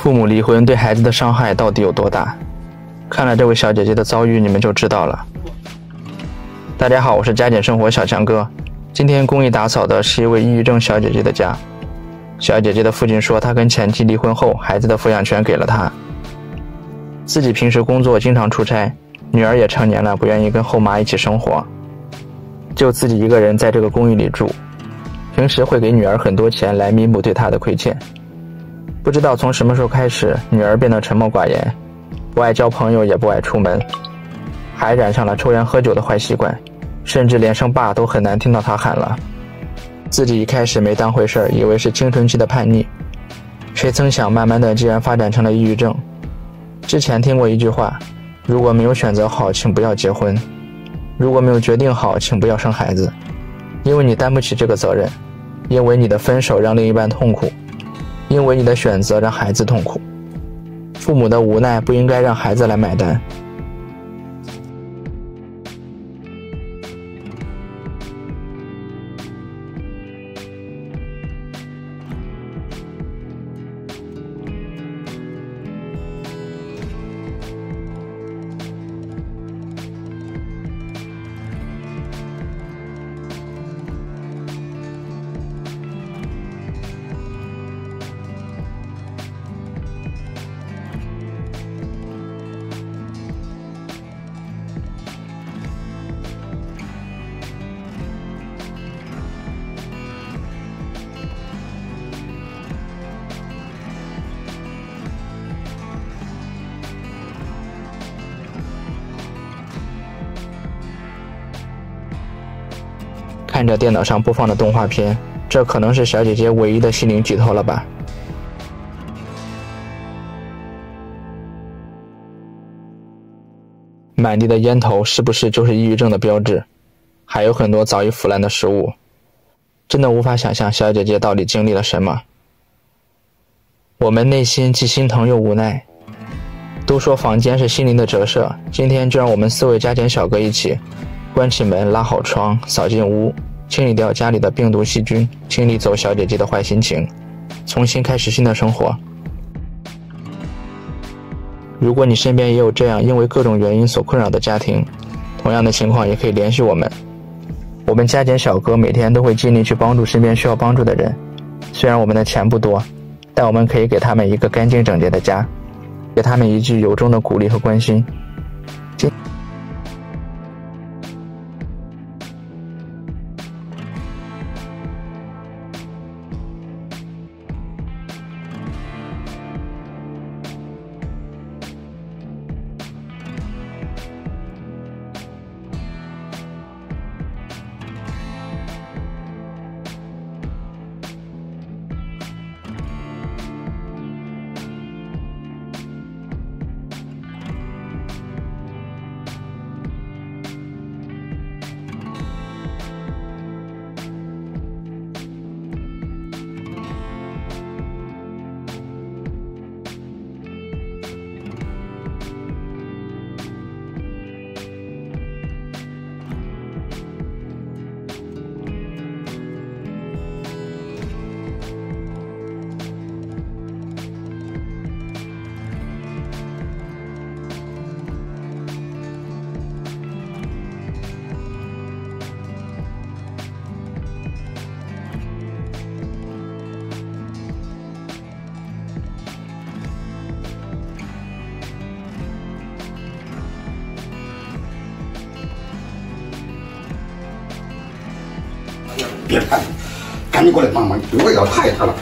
父母离婚对孩子的伤害到底有多大？看了这位小姐姐的遭遇，你们就知道了。大家好，我是加减生活小强哥。今天公益打扫的是一位抑郁症小姐姐的家。小姐姐的父亲说，他跟前妻离婚后，孩子的抚养权给了他。自己平时工作经常出差，女儿也成年了，不愿意跟后妈一起生活，就自己一个人在这个公寓里住。平时会给女儿很多钱来弥补对她的亏欠。不知道从什么时候开始，女儿变得沉默寡言，不爱交朋友，也不爱出门，还染上了抽烟喝酒的坏习惯，甚至连声爸都很难听到她喊了。自己一开始没当回事儿，以为是青春期的叛逆，谁曾想慢慢的竟然发展成了抑郁症。之前听过一句话，如果没有选择好，请不要结婚；如果没有决定好，请不要生孩子，因为你担不起这个责任，因为你的分手让另一半痛苦，因为你的选择让孩子痛苦。父母的无奈不应该让孩子来买单。看着电脑上播放的动画片，这可能是小姐姐唯一的心灵寄托了吧。满地的烟头是不是就是抑郁症的标志？还有很多早已腐烂的食物，真的无法想象小姐姐到底经历了什么。我们内心既心疼又无奈。都说房间是心灵的折射，今天就让我们4位加减小哥一起关起门，拉好窗，扫进屋，清理掉家里的病毒细菌，清理走小姐姐的坏心情，重新开始新的生活。如果你身边也有这样因为各种原因所困扰的家庭，同样的情况也可以联系我们。我们加减小哥每天都会尽力去帮助身边需要帮助的人，虽然我们的钱不多，但我们可以给他们一个干净整洁的家，给他们一句由衷的鼓励和关心。别拍，赶紧过来帮忙，我也要拍他了。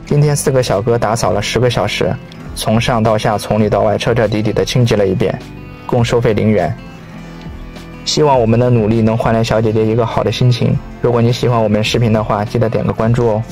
今天4个小哥打扫了10个小时，从上到下，从里到外，彻彻底底的清洁了一遍，共收费0元。希望我们的努力能换来小姐姐一个好的心情。如果你喜欢我们视频的话，记得点个关注哦。